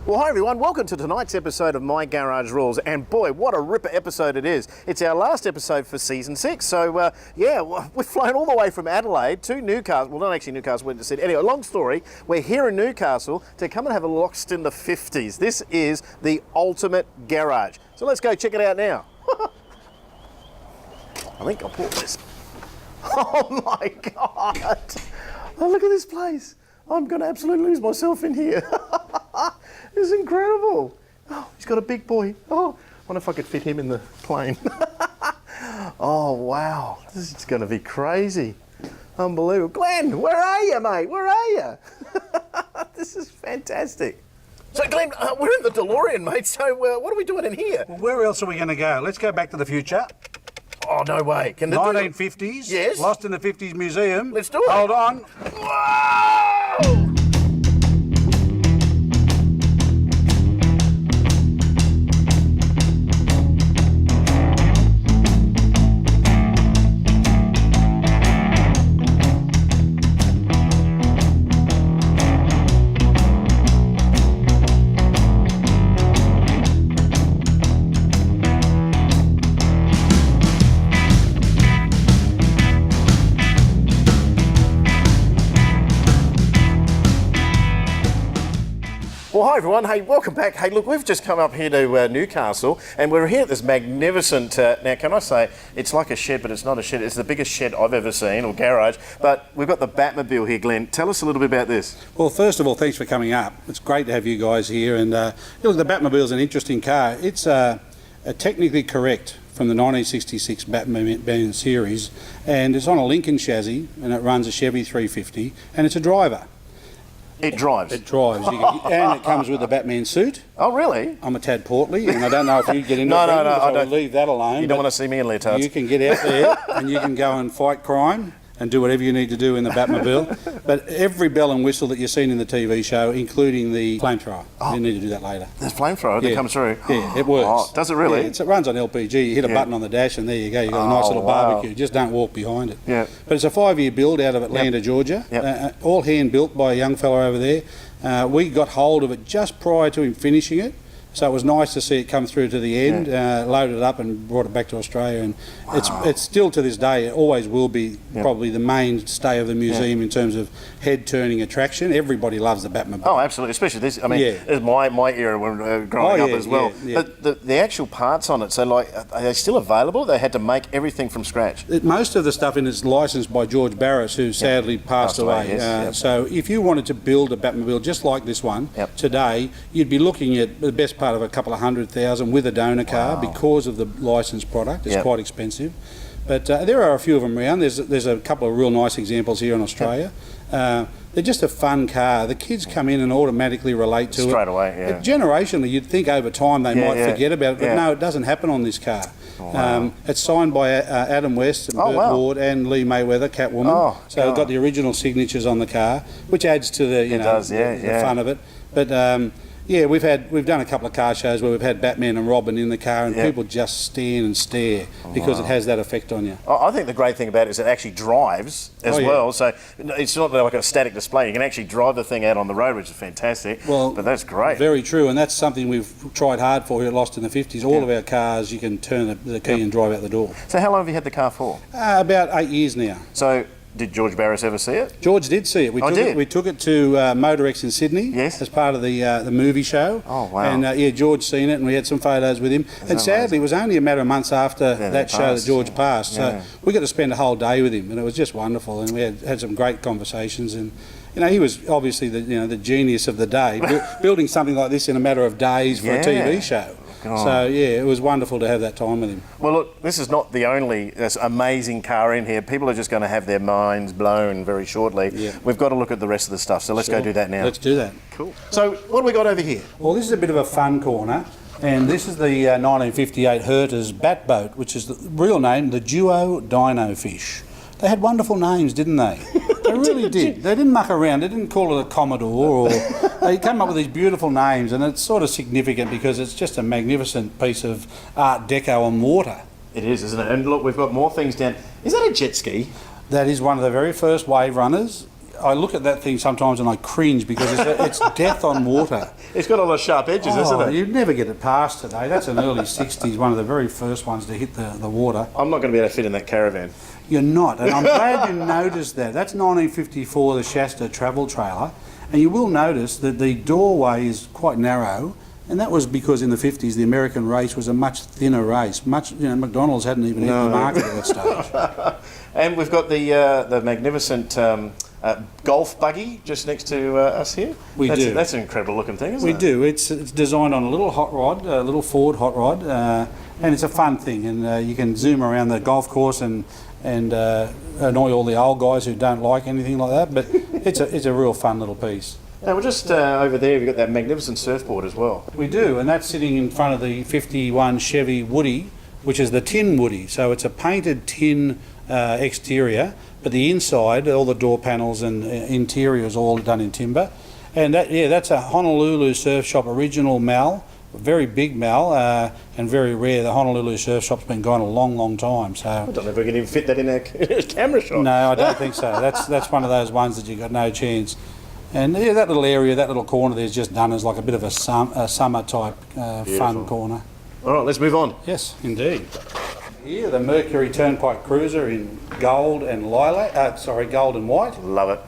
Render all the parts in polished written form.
Well, hi everyone, welcome to tonight's episode of My Garage Rules, and boy, what a ripper episode it is. It's our last episode for season 6, so we've flown all the way from Adelaide to Newcastle, well not actually Newcastle, we just said, anyway, long story, we're here in Newcastle to come and have a lost in the 50s. This is the ultimate garage, so let's go check it out now. I think I'll pull this. Oh my God, oh look at this place. I'm going to absolutely lose myself in here. This is incredible. Oh, he's got a big boy. Oh, I wonder if I could fit him in the plane. Oh, wow. This is going to be crazy. Unbelievable. Glenn, where are you, mate? Where are you? This is fantastic. So, Glenn, we're in the DeLorean, mate. So, what are we doing in here? Well, where else are we going to go? Let's go back to the future. Oh, no way. Can the 1950s. Yes. Lost in the 50s Museum. Let's do it. Hold on. Whoa! Well, hi everyone. Hey, welcome back. Hey, look, we've just come up here to Newcastle, and we're here at this magnificent, now can I say, it's like a shed, but it's not a shed. It's the biggest shed I've ever seen, or garage, but we've got the Batmobile here, Glenn. Tell us a little bit about this. Well, first of all, thanks for coming up. It's great to have you guys here, and look, the Batmobile's an interesting car. It's technically correct from the 1966 Batman series, and it's on a Lincoln chassis, and it runs a Chevy 350, and it's a driver. It drives? It drives. And it comes with a Batman suit. Oh, really? I'm a tad portly, and I don't know if you get into it. No, I don't. Leave that alone. You don't want to see me in leotards. You can get out there and you can go and fight crime and do whatever you need to do in the Batmobile. But every bell and whistle that you've seen in the TV show, including the flamethrower, you need to do that later. There's flamethrower that comes through? Yeah, it works. Oh, does it really? Yeah, it runs on LPG. You hit a button on the dash and there you go. You've got a nice little barbecue. Just don't walk behind it. Yeah. But it's a 5-year build out of Atlanta, Georgia. All hand built by a young fella over there. We got hold of it just prior to him finishing it, so it was nice to see it come through to the end, loaded it up and brought it back to Australia, and it's still to this day, it always will be probably the mainstay of the museum in terms of head-turning attraction. Everybody loves the Batmobile. Oh, absolutely, especially this, I mean, it's my era when growing up as well. But the actual parts on it, so like, are they still available? They had to make everything from scratch? Most of the stuff in it's licensed by George Barris, who sadly passed away. So if you wanted to build a Batmobile just like this one today, you'd be looking at the best part of a couple of $100,000 with a donor car because of the licensed product. It's quite expensive. But there are a few of them around. There's a couple of real nice examples here in Australia. They're just a fun car. The kids come in and automatically relate to it. Straight away, Generationally, you'd think over time they might forget about it, but no, it doesn't happen on this car. It's signed by Adam West and Burt Ward and Lee Mayweather, Catwoman. So it's got the original signatures on the car, which adds to the the fun of it. But we've done a couple of car shows where we've had Batman and Robin in the car, and people just stand and stare because it has that effect on you. I think the great thing about it is it actually drives as well, so it's not like a static display. You can actually drive the thing out on the road, which is fantastic. Well, but that's great. Very true, and that's something we've tried hard for here at Lost in the 50s. All of our cars, you can turn the key and drive out the door. So how long have you had the car for? About 8 years now. So did George Barris ever see it? George did see it. We took it to Motorex in Sydney as part of the movie show. Oh, wow. And George seen it, and we had some photos with him. And sadly, it was only a matter of months after that show that George passed. So we got to spend a whole day with him, and it was just wonderful. And we had some great conversations. And he was obviously the genius of the day, building something like this in a matter of days for a TV show. So it was wonderful to have that time with him. Well, look, this is not the only amazing car in here. People are just going to have their minds blown very shortly. We've got to look at the rest of the stuff, so let's go do that now. Let's do that. Cool. So what do we got over here? Well, this is a bit of a fun corner, and this is the 1958 Herter's Bat Boat, which is the real name, the Duo Dino Fish. They had wonderful names, didn't they? They really did. They didn't muck around. They didn't call it a Commodore, or they came up with these beautiful names, and it's sort of significant because it's just a magnificent piece of Art Deco on water. It is, isn't it? And look, we've got more things down. Is that a jet ski? That is one of the very first wave runners. I look at that thing sometimes and I cringe because it's death on water. It's got all those sharp edges, isn't it? You'd never get it past today. That's an early 60s, one of the very first ones to hit the water. I'm not going to be able to fit in that caravan. You're not, and I'm glad you noticed that. That's 1954, the Shasta travel trailer, and you will notice that the doorway is quite narrow, and that was because in the 50s the American race was a much thinner race. McDonald's hadn't even hit the market at that stage. And we've got the magnificent golf buggy just next to us here. We do. That's an incredible looking thing, isn't it? We do. It's designed on a little hot rod, a little Ford hot rod, and it's a fun thing. And you can zoom around the golf course and annoy all the old guys who don't like anything like that. But it's a real fun little piece. Now we're just over there. We've got that magnificent surfboard as well. We do, and that's sitting in front of the 51 Chevy Woody, which is the tin Woody. So it's a painted tin exterior, but the inside, all the door panels and interior is all done in timber. And that's a Honolulu Surf Shop original mal, very big mal, and very rare. The Honolulu Surf Shop's been gone a long, long time. So I don't know if we can even fit that in our camera shot. No, I don't think so. That's one of those ones that you've got no chance. And yeah, that little area, that little corner there's just done as like a bit of a summer type fun corner. All right, let's move on. Yes, indeed. Here, the Mercury Turnpike Cruiser in gold and lilac. Gold and white. Love it.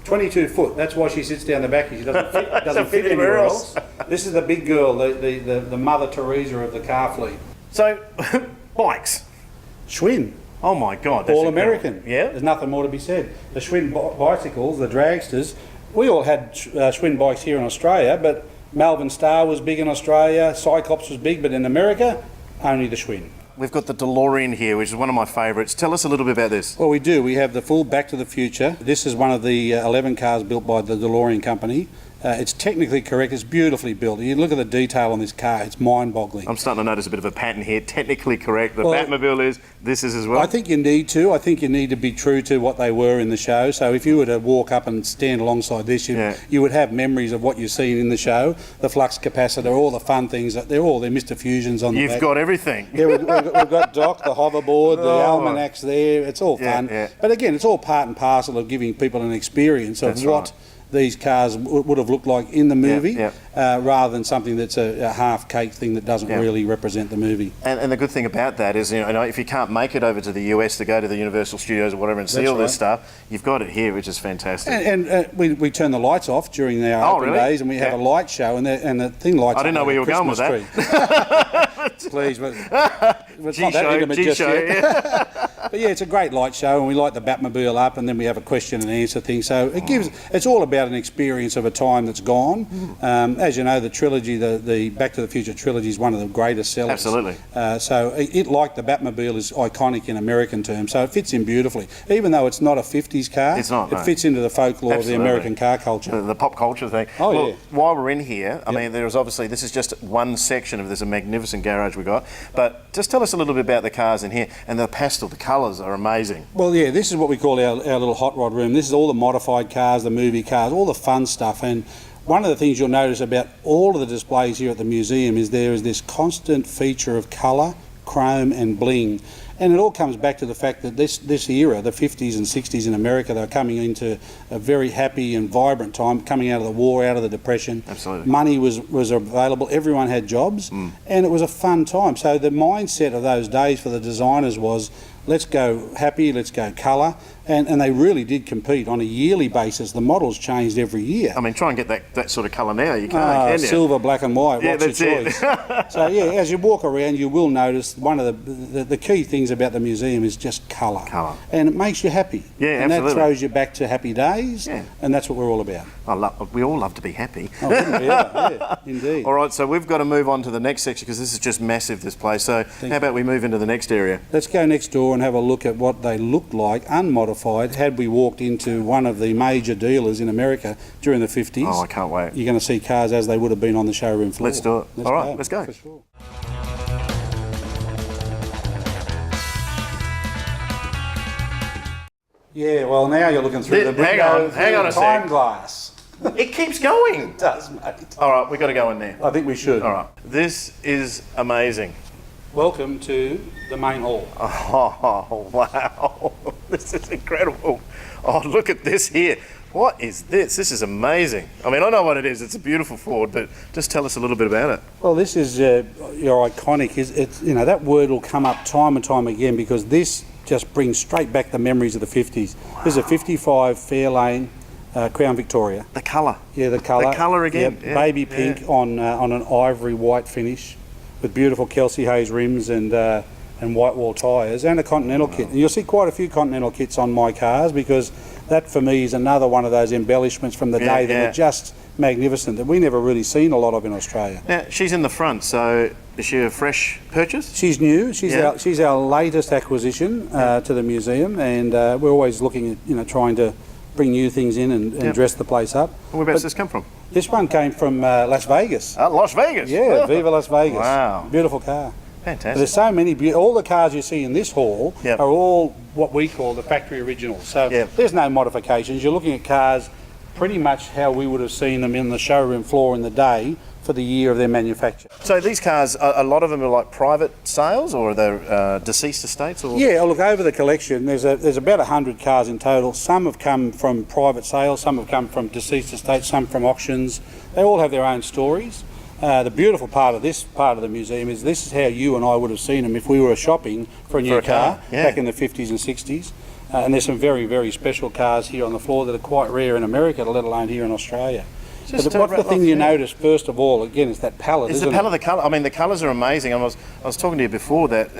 22 foot. That's why she sits down the back. She doesn't fit anywhere else. This is the big girl, the Mother Teresa of the car fleet. So, bikes. Schwinn. Oh my God. That's All incredible. American. Yeah. There's nothing more to be said. The Schwinn bicycles, the dragsters. We all had Schwinn bikes here in Australia, but Melbourne Star was big in Australia, Cyclops was big, but in America, only the Schwinn. We've got the DeLorean here, which is one of my favourites. Tell us a little bit about this. Well, we do. We have the full Back to the Future. This is one of the 11 cars built by the DeLorean company. It's technically correct. It's beautifully built. You look at the detail on this car, it's mind-boggling. I'm starting to notice a bit of a pattern here. Technically correct. The Batmobile is. This is as well. I think you need to. I think you need to be true to what they were in the show. So if you were to walk up and stand alongside this, you would have memories of what you've seen in the show. The flux capacitor, all the fun things. They're Mr. Fusions on the back. You've got everything. Yeah, we've got Doc, the hoverboard, the almanacs there. It's all fun. Yeah. But again, it's all part and parcel of giving people an experience of what these cars would have looked like in the movie, rather than something that's a half-cake thing that doesn't really represent the movie. And the good thing about that is, if you can't make it over to the US to go to the Universal Studios or whatever and see all this stuff, you've got it here, which is fantastic. And we turn the lights off during our open days, and we have a light show, and the thing lights up. I didn't know where you were going with that. Please, but it's not that intimate just yet. But yeah, it's a great light show, and we light the Batmobile up, and then we have a question and answer thing. So it's all about an experience of a time that's gone. As you know, the trilogy, the Back to the Future trilogy, is one of the greatest sellers. Absolutely. So it, like the Batmobile, is iconic in American terms. So it fits in beautifully, even though it's not a 50s car. It's not. It fits into the folklore of the American car culture. The pop culture thing. Oh, yeah. While we're in here, I mean, there's obviously, this is just one section of this magnificent garage we got. But just tell us a little bit about the cars in here, and the pastel, the colours are amazing. Well, yeah, this is what we call our little hot rod room. This is all the modified cars, the movie cars, all the fun stuff. And one of the things you'll notice about all of the displays here at the museum is there is this constant feature of colour, chrome and bling. And it all comes back to the fact that this era, the 50s and 60s in America, they were coming into a very happy and vibrant time, coming out of the war, out of the Depression. Absolutely. Money was available, everyone had jobs, and it was a fun time. So the mindset of those days for the designers was, let's go happy, let's go colour, and they really did compete on a yearly basis. The models changed every year. I mean, try and get that sort of colour now. You can't, can you? Silver, black and white, Yeah, what's your choice? So yeah, as you walk around, you will notice one of the key things about the museum is just colour. Colour. And it makes you happy. Yeah, and absolutely. that throws you back to happy days, and that's what we're all about. We all love to be happy. Oh, wouldn't we? Yeah, indeed. All right, so we've got to move on to the next section because this is just massive, this place. So how about we move into the next area? Let's go next door and have a look at what they looked like, unmodified, had we walked into one of the major dealers in America during the 50s. Oh, I can't wait. You're going to see cars as they would have been on the showroom floor. Let's do it. All right, let's go. For sure. Yeah, well, now you're looking through the hang on a time sec. glass. It keeps going. It does, mate. All right, we've got to go in there. I think we should. All right, this is amazing. Welcome to the main hall. Oh, wow. This is incredible. Oh, look at this here. What is this? This is amazing. I mean, I know what it is. It's a beautiful Ford, but just tell us a little bit about it. Well, this is your iconic. It's that word will come up time and time again because this just brings straight back the memories of the 50s. Wow. This is a 55 Fairlane Crown Victoria. The colour. Yeah, the colour. The colour again. Yep. Yeah. Baby pink on an ivory white finish with beautiful Kelsey Hayes rims and white wall tyres and a Continental kit. And you'll see quite a few Continental kits on my cars because that for me is another one of those embellishments from the day that are just magnificent that we never really seen a lot of in Australia. Now, she's in the front, so is she a fresh purchase? She's new. She's our latest acquisition to the museum, and we're always looking at trying to bring new things in and dress the place up. And where does this come from? This one came from Las Vegas. Las Vegas? Yeah, Viva Las Vegas. Wow. Beautiful car. Fantastic. But there's so many, all the cars you see in this hall are all what we call the factory originals. So there's no modifications. You're looking at cars pretty much how we would have seen them in the showroom floor in the day for the year of their manufacture. So these cars, a lot of them are like private sales, or are they deceased estates? Or? Yeah, look, over the collection, there's about 100 cars in total. Some have come from private sales, some have come from deceased estates, some from auctions. They all have their own stories. The beautiful part of this part of the museum is this is how you and I would have seen them if we were shopping for a new car back in the 50s and 60s. And there's some very, very special cars here on the floor that are quite rare in America, let alone here in Australia. But what's the thing you notice first of all, again, is that palette, isn't it? It's the palette, the colour. I mean, the colours are amazing. I was talking to you before that,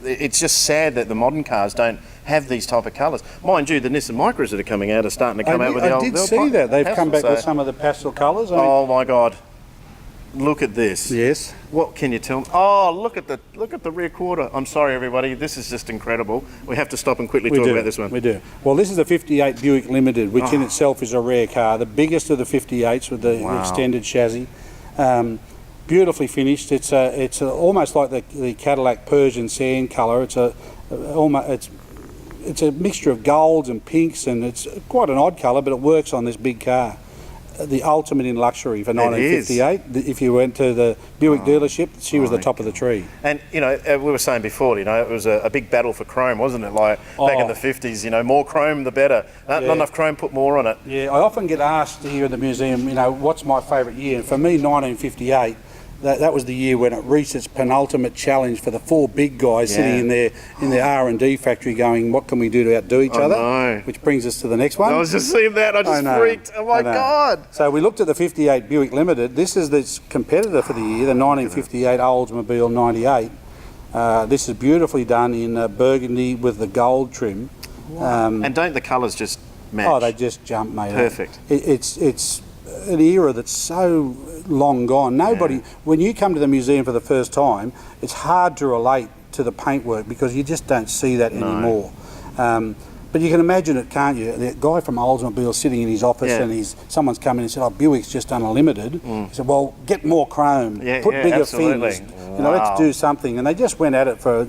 it's just sad that the modern cars don't have these type of colours. Mind you, the Nissan Micras that are coming out are starting to come out with the old... I did see that. They've come back with some of the pastel colours. Oh, my God. Look at this. Yes. What can you tell me? Oh, look at the rear quarter. I'm sorry, everybody. This is just incredible. We have to stop and quickly talk about this one. We do. Well, this is a 58 Buick Limited, which in itself is a rare car. The biggest of the 58s with the extended chassis. Beautifully finished. It's almost like the Cadillac Persian sand colour. It's a mixture of golds and pinks, and it's quite an odd colour, but it works on this big car. The ultimate in luxury for 1958. If you went to the Buick dealership, she was the top of the tree. And we were saying before, it was a big battle for chrome, wasn't it? Like back in the 50s, more chrome the better. Not enough chrome, put more on it. Yeah, I often get asked here in the museum, what's my favourite year? And for me, 1958. That was the year when it reached its penultimate challenge for the four big guys sitting in their R&D factory going, what can we do to outdo each other? Know. Which brings us to the next one. I was just seeing that. I just freaked. Oh, my God. So we looked at the 58 Buick Limited. This is its competitor for the year, the 1958 Oldsmobile 98. This is beautifully done in burgundy with the gold trim. Wow. And don't the colours just match? Oh, they just jump, mate. Perfect. It's an era that's so long gone. When you come to the museum for the first time, it's hard to relate to the paintwork because you just don't see that anymore. But you can imagine it, can't you? The guy from Oldsmobile sitting in his office and someone's come in and said, Buick's just done a limited. He said, well, get more chrome, put bigger fins, let's do something. And they just went at it for,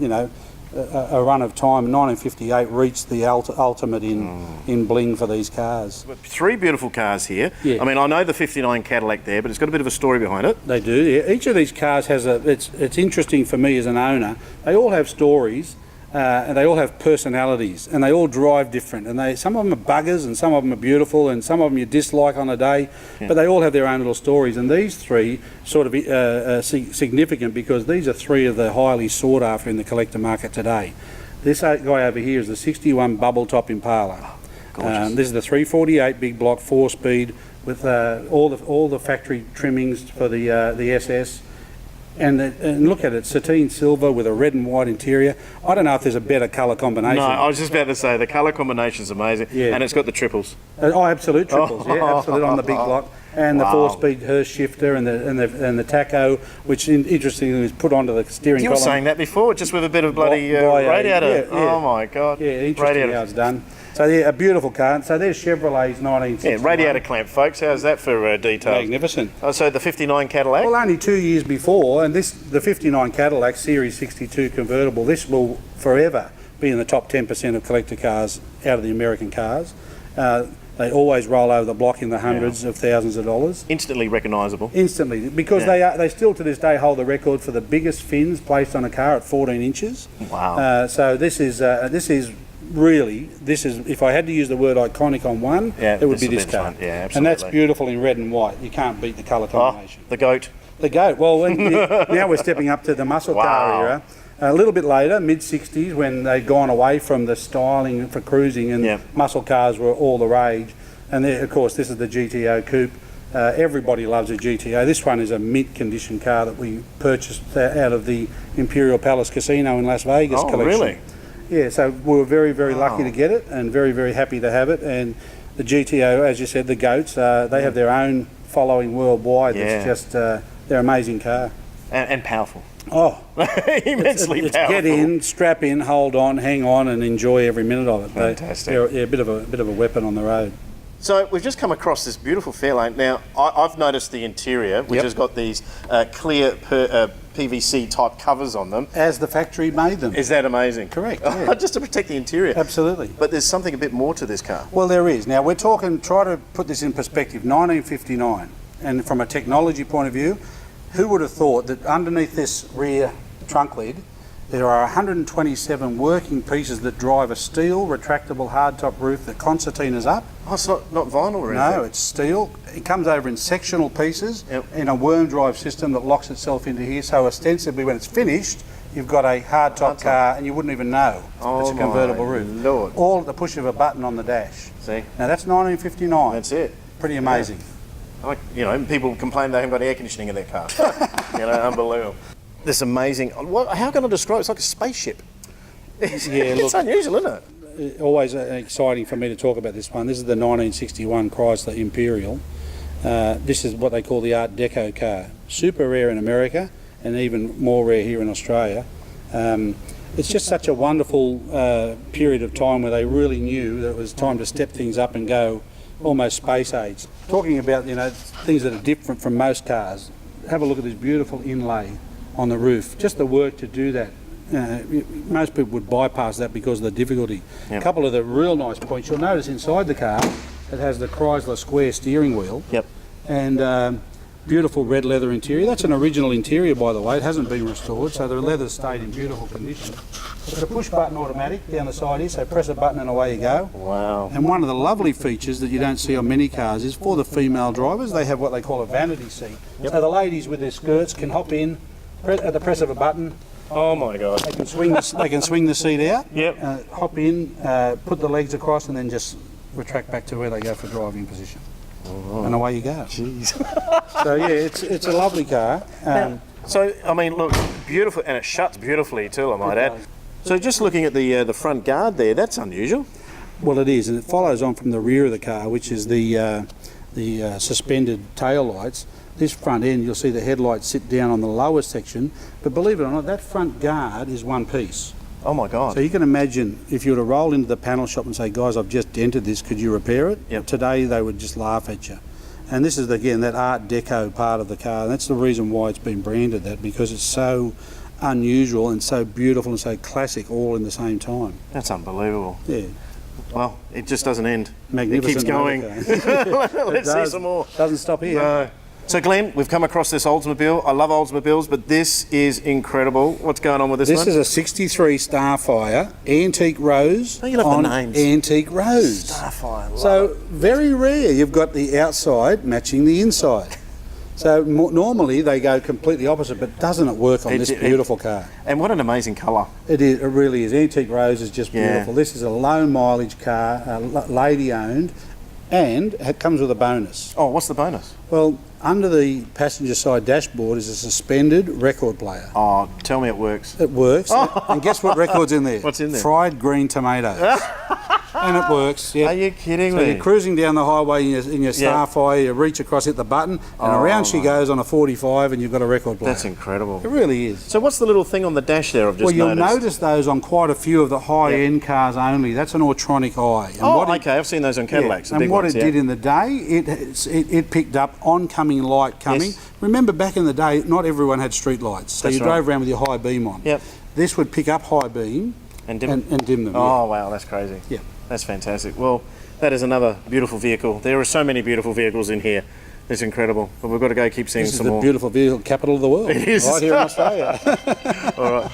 a run of time. 1958 reached the ultimate in bling for these cars. Three beautiful cars here. Yeah. I mean, I know the 59 Cadillac there, but it's got a bit of a story behind it. They do, yeah. Each of these cars has it's interesting for me as an owner. They all have stories and they all have personalities and they all drive different. And some of them are buggers and some of them are beautiful and some of them you dislike on a day, but they all have their own little stories. And these three sort of are significant because these are three of the highly sought after in the collector market today. This guy over here is the 61 Bubble Top Impala. This is the 348 big block 4-speed with all the factory trimmings for the SS. And look at it, sateen silver with a red and white interior. I don't know if there's a better colour combination. No, I was just about to say, the colour combination's amazing. Yeah. And it's got the triples. Absolute triples, absolute on the big block. And the 4-speed Hurst shifter and the tacho, which interestingly was put onto the steering column. You were saying that before, just with a bit of bloody radiator. Oh my God. Yeah, interesting how it's done. So a beautiful car. So there's Chevrolet's 1961. Yeah, radiator clamp, folks. How's that for detail? Magnificent. So the 59 Cadillac? Well, only 2 years before, and the 59 Cadillac Series 62 convertible, this will forever be in the top 10% of collector cars out of the American cars. They always roll over the block in the hundreds of thousands of dollars. Instantly recognisable. Instantly, because they still to this day hold the record for the biggest fins placed on a car at 14 inches. Wow. So this is really, this is, if I had to use the word iconic on one, it would be this car. Yeah, absolutely. And that's beautiful in red and white. You can't beat the colour combination. The goat. The goat. Well, now we're stepping up to the muscle car era. A little bit later, mid-60s, when they'd gone away from the styling for cruising and muscle cars were all the rage. And of course, this is the GTO Coupe. Everybody loves a GTO. This one is a mint condition car that we purchased out of the Imperial Palace Casino in Las Vegas collection. Oh, really? Yeah, so we were very, very lucky to get it and very, very happy to have it. And the GTO, as you said, the goats, they have their own following worldwide. It's just, they're an amazing car. And powerful. Oh, immensely it's powerful. Get in, strap in, hold on, hang on, and enjoy every minute of it. Fantastic. They're a bit of a weapon on the road. So we've just come across this beautiful Fairlane. Now, I've noticed the interior, which has got these clear PVC type covers on them. As the factory made them. Is that amazing? Correct. Yeah. Just to protect the interior. Absolutely. But there's something a bit more to this car. Well, there is. Now, we're talking, try to put this in perspective, 1959. And from a technology point of view, who would have thought that underneath this rear trunk lid, there are 127 working pieces that drive a steel retractable hardtop roof that concertinas up. Oh, it's not vinyl or anything? No, it's steel. It comes over in sectional pieces in a worm drive system that locks itself into here. So ostensibly when it's finished, you've got a hardtop car and you wouldn't even know it's a convertible roof. Lord. All at the push of a button on the dash. See? Now that's 1959. That's it. Pretty amazing. Like, people complain they haven't got air conditioning in their car. Unbelievable. This amazing. How can I describe it? It's like a spaceship. It's unusual, isn't it? Always exciting for me to talk about this one. This is the 1961 Chrysler Imperial. This is what they call the Art Deco car. Super rare in America and even more rare here in Australia. It's just such a wonderful period of time where they really knew that it was time to step things up and go almost space age. Talking about things that are different from most cars. Have a look at this beautiful inlay on the roof. Just the work to do that. Most people would bypass that because of the difficulty. A couple of the real nice points. You'll notice inside the car it has the Chrysler square steering wheel. And beautiful red leather interior. That's an original interior, by the way. It hasn't been restored, so the leather's stayed in beautiful condition. It's a push button automatic down the side here, so press a button and away you go. Wow. And one of the lovely features that you don't see on many cars is for the female drivers, they have what they call a vanity seat. So the ladies with their skirts can hop in at the press of a button. Oh my God. They can swing the seat out, hop in, put the legs across and then just retract back to where they go for driving position. And away you go. Jeez. So yeah, it's a lovely car. So I mean, look, beautiful, and it shuts beautifully too, I might add. So just looking at the front guard there, that's unusual. Well, it is, and it follows on from the rear of the car, which is the suspended tail lights. This front end, you'll see the headlights sit down on the lower section, but believe it or not, that front guard is one piece. Oh my God. So you can imagine if you were to roll into the panel shop and say, guys, I've just dented this, could you repair it? Today they would just laugh at you. And this is, again, that Art Deco part of the car, and that's the reason why it's been branded that, because it's so unusual and so beautiful and so classic all in the same time. That's unbelievable. Yeah. Well, it just doesn't end. Magnificent. It keeps going. Let's see some more. Doesn't stop here. No. So Glenn, we've come across this Oldsmobile. I love Oldsmobiles, but this is incredible. What's going on with this one? This is a 63 Starfire Antique Rose Oh, you love on the names. Antique Rose. Starfire. So very rare. You've got the outside matching the inside. So normally they go completely opposite, but doesn't it work on this beautiful car? And what an amazing colour. It is. It really is. Antique Rose is just beautiful. Yeah. This is a low mileage car, lady owned, and it comes with a bonus. Oh, what's the bonus? Well, under the passenger side dashboard is a suspended record player. Oh, tell me it works. It works. And guess what record's in there? What's in there? Fried green tomatoes. And it works. Yeah. Are you kidding So me? you're cruising down the highway in your Starfire, you reach across, hit the button, and around she goes on a 45 and you've got a record player. That's incredible. It really is. So what's the little thing on the dash there I've just Well, you'll noticed? notice those on quite a few of the high-end cars only. That's an Autronic eye. And Okay, I've seen those on Cadillacs. the And big what ones, it did in the day, it picked up oncoming light coming. Yes. Remember back in the day, not everyone had street lights, so That's you right. drove around with your high beam on. Yep. This would pick up high beam And dim. and dim them. Oh, wow, that's crazy. Yeah. That's fantastic. Well, that is another beautiful vehicle. There are so many beautiful vehicles in here. It's incredible. But we've got to go keep seeing This some is the more. beautiful vehicle capital of the world. It is. Right here in Australia. All right.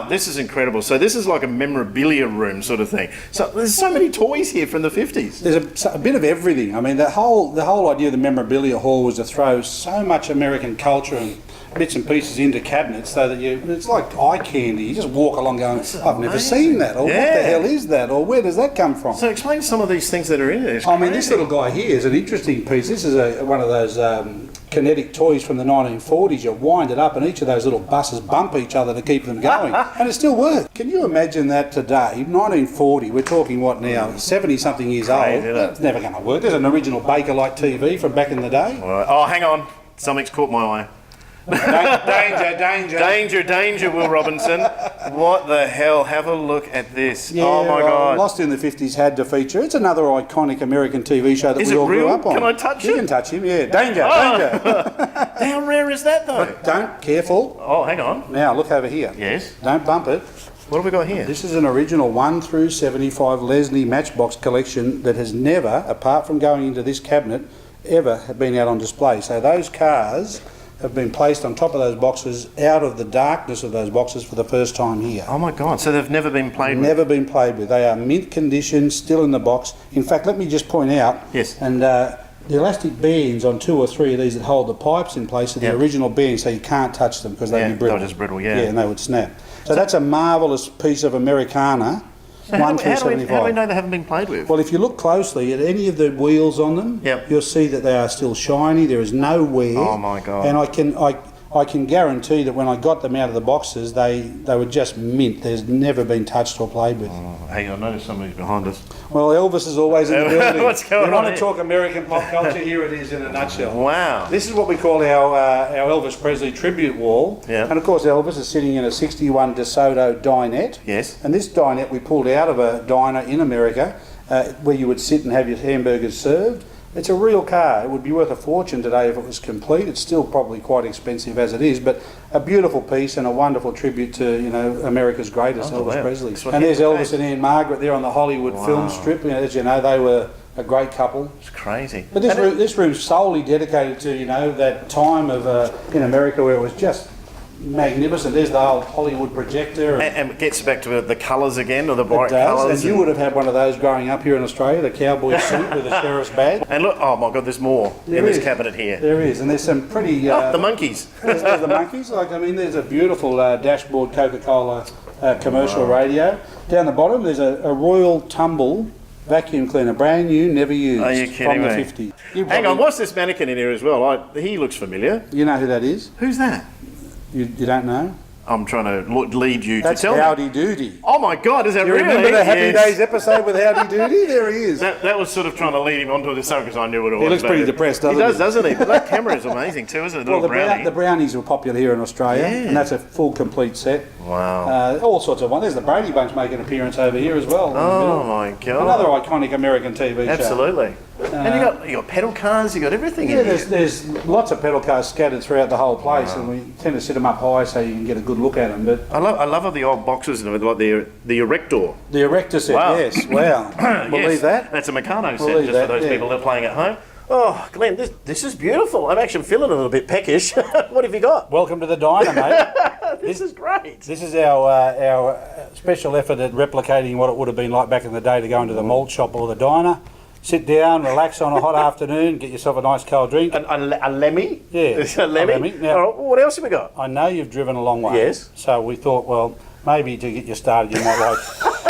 Wow, this is incredible. So this is like a memorabilia room sort of thing. So there's so many toys here from the 50s. There's a bit of everything. I mean, the whole idea of the memorabilia hall was to throw so much American culture and bits and pieces into cabinets so that it's like eye candy. You just walk along going, I've never seen that, or what the hell is that, or where does that come from? So explain some of these things that are in there. I mean, this little guy here is an interesting piece. This is one of those kinetic toys from the 1940s. You wind it up and each of those little buses bump each other to keep them going. And it still works. Can you imagine that today, 1940, we're talking what now, 70-something years old? It's never going to work. There's an original Baker-like TV from back in the day. Right. Oh, hang on. Something's caught my eye. Danger, Will Robinson. What the hell? Have a look at this. Yeah, oh my God. Lost in the 50s had to feature. It's another iconic American TV show that we all grew up on. Can I touch it? You can touch him, yeah. Danger. How rare is that though? Don't, careful. Oh, hang on. Now, look over here. Yes. Don't bump it. What have we got here? This is an original 1 through 75 Leslie Matchbox collection that has never, apart from going into this cabinet, ever have been out on display. So those cars have been placed on top of those boxes out of the darkness of those boxes for the first time here. Oh my God, so they've never been played with? Never been played with. They are mint condition, still in the box. In fact, let me just point out, yes, and the elastic bands on 2 or 3 of these that hold the pipes in place are the original bands, so you can't touch them because they'd be brittle. They're just brittle, Yeah, and they would snap. So that's a marvellous piece of Americana. So how do we know they haven't been played with? Well, if you look closely at any of the wheels on them, you'll see that they are still shiny. There is no wear. Oh my God! And I can guarantee that when I got them out of the boxes, they were just mint. There's never been touched or played with. Oh, hey, I noticed somebody's behind us. Well, Elvis is always in the building. What's going on? You want to talk American pop culture? Here it is in a nutshell. Wow! This is what we call our Elvis Presley tribute wall. Yeah. And of course, Elvis is sitting in a '61 DeSoto dinette. Yes. And this dinette we pulled out of a diner in America, where you would sit and have your hamburgers served. It's a real car. It would be worth a fortune today if it was complete. It's still probably quite expensive as it is, but a beautiful piece and a wonderful tribute to, America's greatest, Elvis Presley. And there's Elvis and Anne Margaret there on the Hollywood film strip. As you know, they were a great couple. It's crazy. But this room's solely dedicated to, that time of in America where it was just magnificent. There's the old Hollywood projector. And it gets back to the colours again, or the bright It does, colours. and you would have had one of those growing up here in Australia, the cowboy suit with the sheriff's badge. And look, oh my God, there's more in this cabinet here. There is, and there's some pretty... the monkeys. there's the monkeys. There's a beautiful dashboard Coca-Cola commercial radio. Down the bottom, there's a Royal Tumble vacuum cleaner, brand new, never used. Are you kidding from the me? 50s. Hang on, what's this mannequin in here as well? He looks familiar. You know who that is? Who's that? You don't know? I'm trying to lead you That's to tell Howdy me. Doody. Oh my God, is that You really? remember the Happy Yes. Days episode with Howdy Doody? There he is. That was sort of trying to lead him onto this because I knew what it was. He looks pretty depressed, doesn't he? He does, doesn't he? But that camera is amazing too, isn't it? Well, Brownie. the brownies were popular here in Australia, and that's a full, complete set. Wow. All sorts of ones. There's the Brady Bunch making an appearance over here as well. Oh my God. Another iconic American TV show. Absolutely. And you got pedal cars, you got everything in here. There's lots of pedal cars scattered throughout the whole place, and we tend to sit them up high so you can get a good look at them. But I love the old boxes and like the Erector. The Erector set, yes. Wow. Believe that? That's a Meccano set, Believe just that, for those people that are playing at home. Oh, Glenn, this is beautiful. I'm actually feeling a little bit peckish. What have you got? Welcome to the diner, mate. This is great. This is our special effort at replicating what it would have been like back in the day to go into the malt shop or the diner. Sit down, relax on a hot afternoon, get yourself a nice cold drink. A Lemmy? Yeah. A Lemmy? Now, all right, what else have we got? I know you've driven a long way. Yes. So we thought, well, maybe to get you started, you might like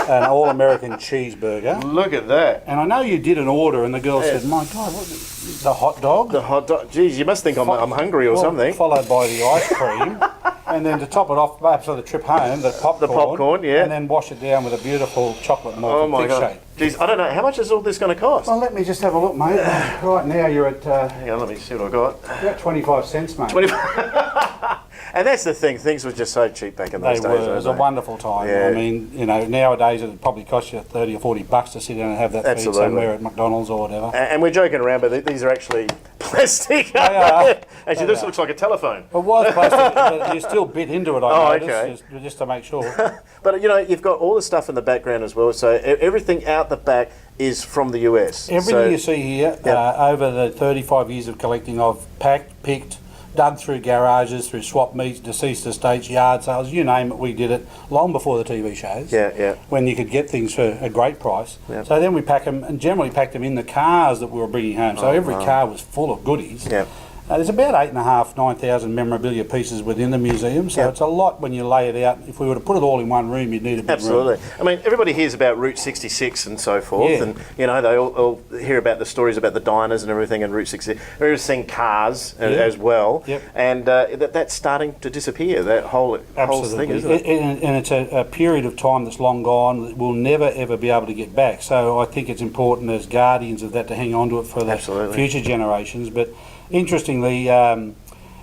an all-American cheeseburger. Look at that. And I know you did an order, and the girl said, "My God, the hot dog?" The hot dog. Geez, you must think I'm hungry or something. Followed by the ice cream, and then to top it off, perhaps on the trip home, the popcorn. Yeah. And then wash it down with a beautiful chocolate malt Oh my thick God. shake. Geez, I don't know. How much is all this going to cost? Well, let me just have a look, mate. Right now, you're at Hang on, let me see what I got. you're at 25 cents, mate. 25. And that's the thing. Things were just so cheap back in those They days. were. It was a wonderful time. Yeah. I mean, nowadays it would probably cost you $30 or $40 to sit down and have that feed somewhere at McDonald's or whatever. And we're joking around, but these are actually plastic. They are. Actually, this looks like a telephone. It was plastic, but you still bit into it, I noticed, okay. just to make sure. But you've got all the stuff in the background as well. So everything out the back is from the US. Everything you see here, over the 35 years of collecting, I've packed, picked, dug through garages, through swap meets, deceased estates, yard sales, you name it, we did it long before the TV shows. Yeah. When you could get things for a great price. Yeah. So then we pack them, and generally packed them in the cars that we were bringing home. So every car was full of goodies. Yeah. There's about 8,500, 9,000 memorabilia pieces within the museum, so it's a lot when you lay it out. If we were to put it all in one room, you'd need a big Absolutely. room. I mean, everybody hears about Route 66 and so forth, and you know they all hear about the stories about the diners and everything and Route 66. We're seeing cars as well, and that's starting to disappear. That whole thing, isn't it? And it's a period of time that's long gone that we'll never ever be able to get back. So I think it's important as guardians of that to hang on to it for the future generations. But interestingly,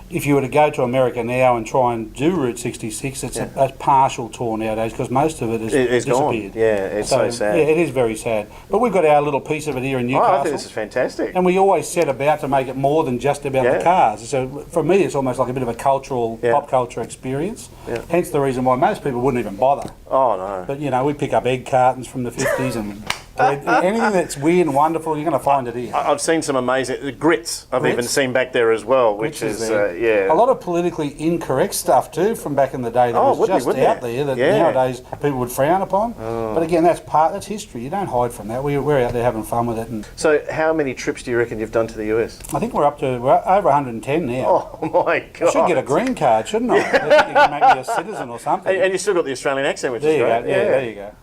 if you were to go to America now and try and do Route 66, it's a partial tour nowadays because most of it has disappeared. Gone. Yeah, it's so sad. Yeah, it is very sad. But we've got our little piece of it here in Newcastle. I think this is fantastic. And we always set about to make it more than just about the cars. So for me, it's almost like a bit of a cultural, pop culture experience. Yeah. Hence the reason why most people wouldn't even bother. Oh, no. But, you know, we pick up egg cartons from the 50s and anything that's weird and wonderful, you're going to find it here. I've seen some amazing grits. I've even seen back there as well, which is a lot of politically incorrect stuff too from back in the day that was just out there that nowadays people would frown upon. But again, that's history. You don't hide from that. We're out there having fun with it. And so, how many trips do you reckon you've done to the US? I think we're over 110 now. Oh my God! I should get a green card, shouldn't I? I think you can make me a citizen or something. And you still got the Australian accent, which is great. There you go.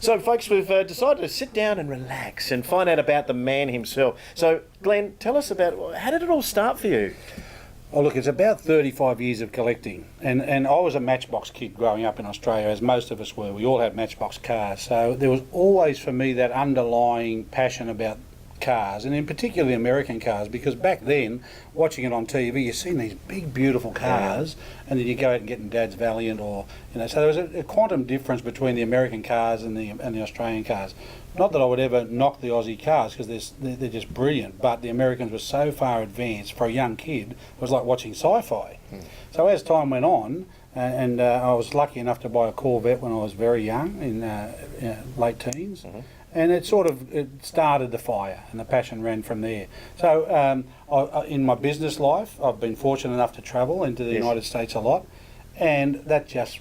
So, folks, we've decided to sit down and relax and find out about the man himself. So, Glenn, tell us about, how did it all start for you? Oh, look, it's about 35 years of collecting. And I was a Matchbox kid growing up in Australia, as most of us were. We all had Matchbox cars. So there was always, for me, that underlying passion about cars, and in particular the American cars, because back then, watching it on TV, you've seen these big, beautiful cars, and then you go out and get in Dad's Valiant, or so there was a quantum difference between the American cars and the Australian cars. Not that I would ever knock the Aussie cars, because they're just brilliant, but the Americans were so far advanced for a young kid. It was like watching sci-fi. So as time went on, and I was lucky enough to buy a Corvette when I was very young, in late teens. And it started the fire, and the passion ran from there. So in my business life, I've been fortunate enough to travel into the United States a lot, and that just,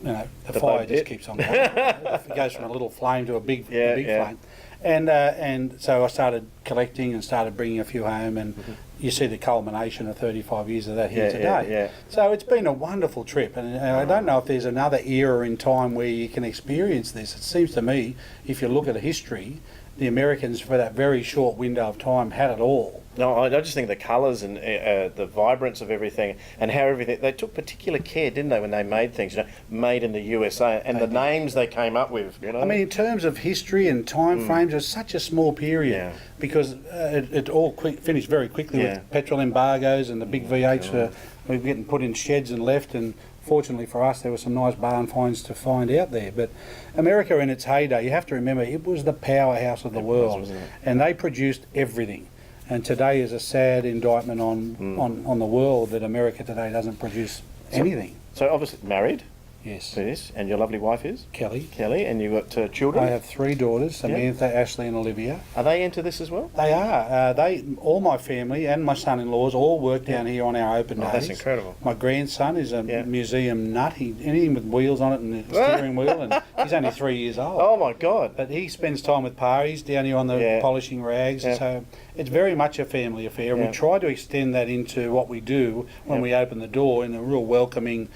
the fire just keeps on going. It goes from a little flame to a big flame. And so I started collecting and started bringing a few home, and you see the culmination of 35 years of that here today. So it's been a wonderful trip, and I don't know if there's another era in time where you can experience this. It seems to me, if you look at history, the Americans, for that very short window of time, had it all. No, I just think the colours and the vibrance of everything, and how everything, they took particular care, didn't they, when they made things, made in the USA, and the names they came up with, I mean, in terms of history and time frames, it's such a small period, because it all finished very quickly with petrol embargoes, and the big V8s were getting put in sheds and left, and fortunately for us, there were some nice barn finds to find out there. But America in its heyday, you have to remember, it was the powerhouse of the world, and they produced everything. And today is a sad indictment on the world that America today doesn't produce anything. So obviously married? Yes. And your lovely wife is? Kelly. And you've got children? I have 3 daughters, Samantha, Ashley and Olivia. Are they into this as well? They are. All my family and my son-in-laws all work down here on our open days. That's incredible. My grandson is a museum nut. Anything with wheels on it and a steering wheel, and he's only 3 years old. Oh my God. But he spends time with Pa. He's down here on the polishing rags. So it's very much a family affair. And we try to extend that into what we do when we open the door in a real welcoming.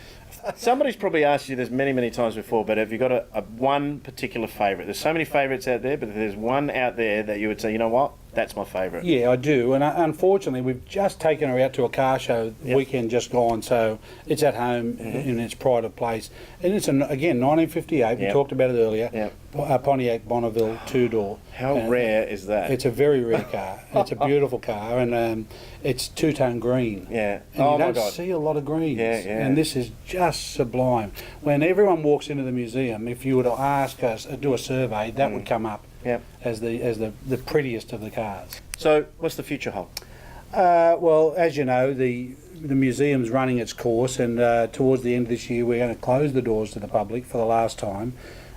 Somebody's probably asked you this many, many times before, but have you got a one particular favourite? There's so many favourites out there, but if there's one out there that you would say, you know what, that's my favourite. Yeah, I do. And unfortunately, we've just taken her out to a car show weekend just gone, so it's at home in its pride of place. And it's, again, 1958, we talked about it earlier, Pontiac Bonneville 2-door. How rare is that? It's a very rare car. It's a beautiful car, and it's two-tone green. Yeah. And you don't see a lot of greens. And this is just sublime. When everyone walks into the museum, if you were to ask us, do a survey, that would come up as the prettiest of the cars. So what's the future hold? Well, as you know, the museum's running its course, and towards the end of this year we're going to close the doors to the public for the last time.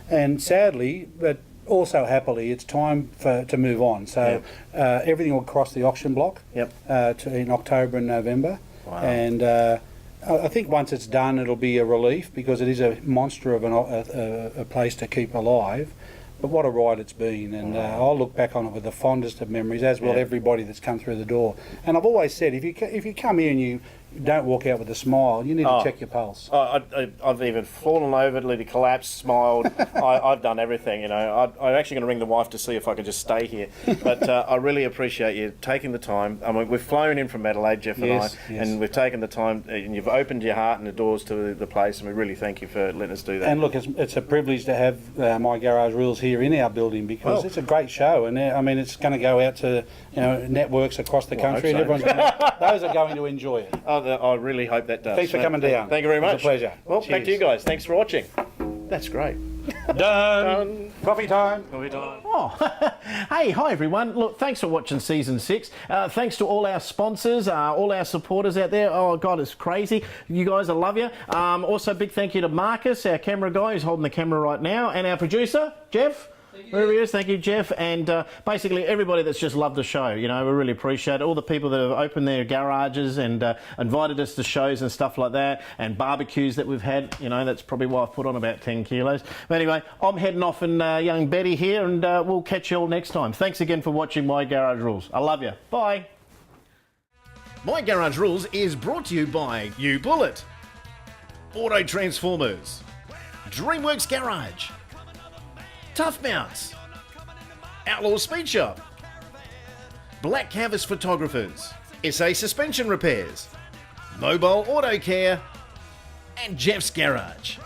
And sadly, but also happily, it's time to move on. So everything will cross the auction block in October and November. Wow. And I think once it's done, it'll be a relief because it is a monster of a place to keep alive. But what a ride it's been, and I'll look back on it with the fondest of memories, as will everybody that's come through the door. And I've always said, if you come here and you don't walk out with a smile, you need to check your pulse. I've even fallen over, literally collapsed, smiled. I've done everything, you know. I'm actually going to ring the wife to see if I can just stay here. But I really appreciate you taking the time. I mean, we've flown in from Adelaide, Jeff and I, and we've taken the time, and you've opened your heart and the doors to the place, and we really thank you for letting us do that. And look, it's a privilege to have My Garage Rules here in our building because it's a great show, and I mean, it's going to go out to networks across the country, and everyone's those are going to enjoy it. I really hope that does. Thanks for coming down. Thank you very much. It's a pleasure. Well, back to you guys. Thanks for watching. That's great. Done. Coffee time. Coffee time. Oh, hey, hi everyone. Look, thanks for watching season 6. Thanks to all our sponsors, all our supporters out there. Oh God, it's crazy. You guys, I love you. Also, big thank you to Marcus, our camera guy who's holding the camera right now, and our producer, Jeff. Wherever he is, thank you, Jeff, and basically everybody that's just loved the show. You know, we really appreciate it. All the people that have opened their garages and invited us to shows and stuff like that, and barbecues that we've had. You know, that's probably why I've put on about 10 kilos. But anyway, I'm heading off in young Betty here, and we'll catch you all next time. Thanks again for watching My Garage Rules. I love you. Bye. My Garage Rules is brought to you by U-Bullet, Auto Transformers, DreamWorks Garage, Tough Mounts, Outlaw Speed Shop, Black Canvas Photographers, SA Suspension Repairs, Mobile Auto Care, and Jeff's Garage.